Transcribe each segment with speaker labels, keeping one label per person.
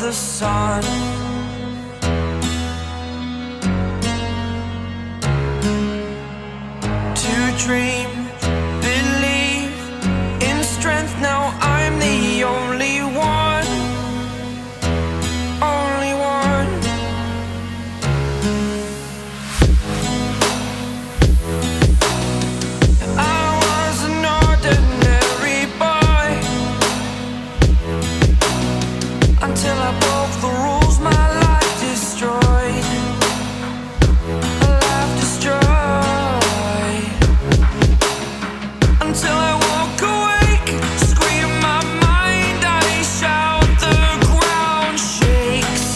Speaker 1: the sun. To dream, believe in strength. Now I'm the only one, only one. I was an ordinary boy until I broke the rules. My life destroyed, a life destroyed. Until I woke awake, scream my mind, I shout, the ground shakes.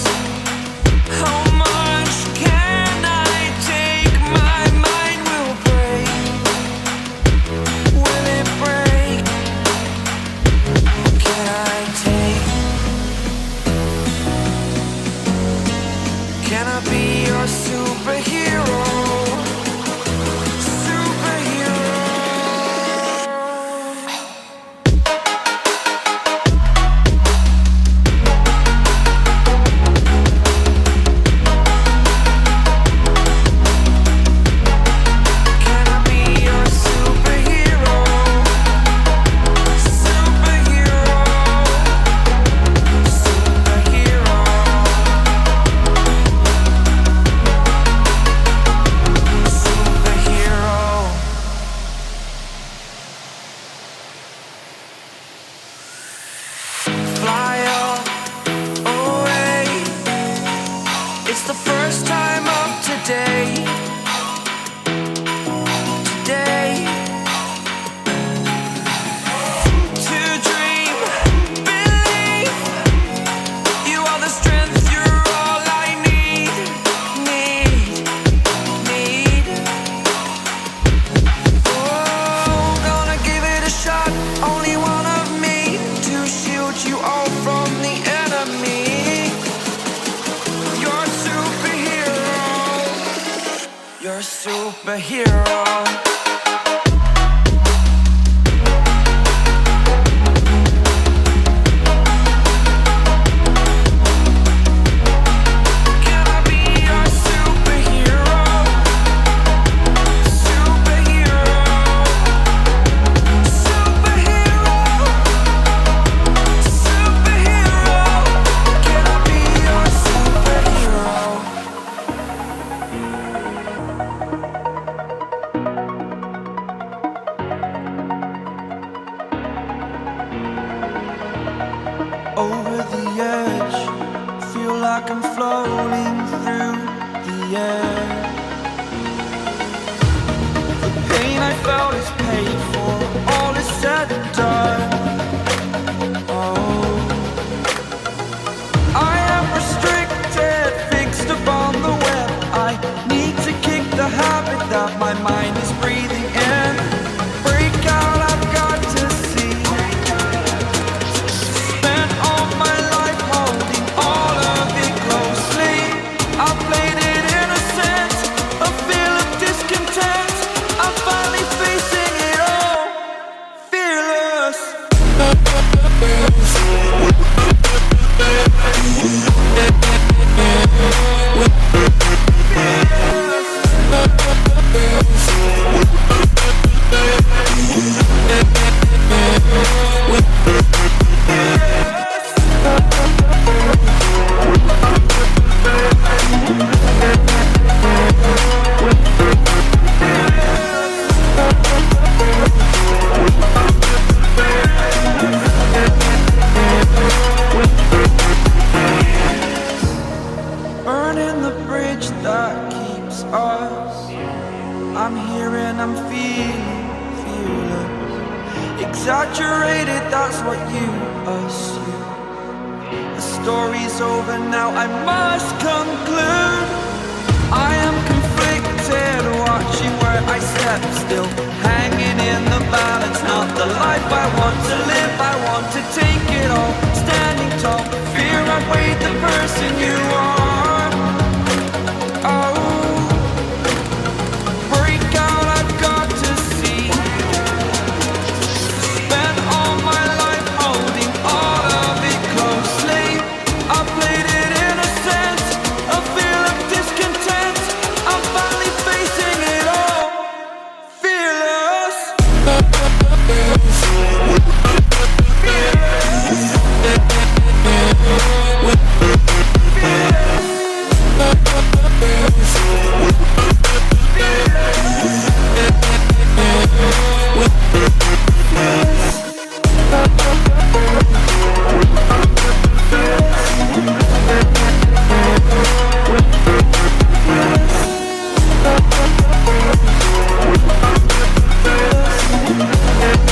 Speaker 1: How much can I take? My mind will break. Will it break? Can I take? Can I be your superhero? It's the first time of today, today. To dream, believe. You are the strength, you're all I need. Oh, gonna give it a shot, only one of me, to shield you all from the enemy. You're a superhero. Can I be your superhero? Superhero. Superhero. Superhero. Can I be your superhero? Over the edge, feel like I'm floating through the air. The pain I felt is paid for, all is said and done. Oh, I am restricted, fixed upon the web. I need to kick the habit that my mind is breathing in. Break out, I've got to see. I'm here and I'm fearless. Exaggerated, that's what you assume. The story's over now, I must conclude. I am conflicted, watching where I step still, hanging in the balance. Not the life I want to live, I want to take it all. Standing tall, fear outweighed the person you are. Oh, I you.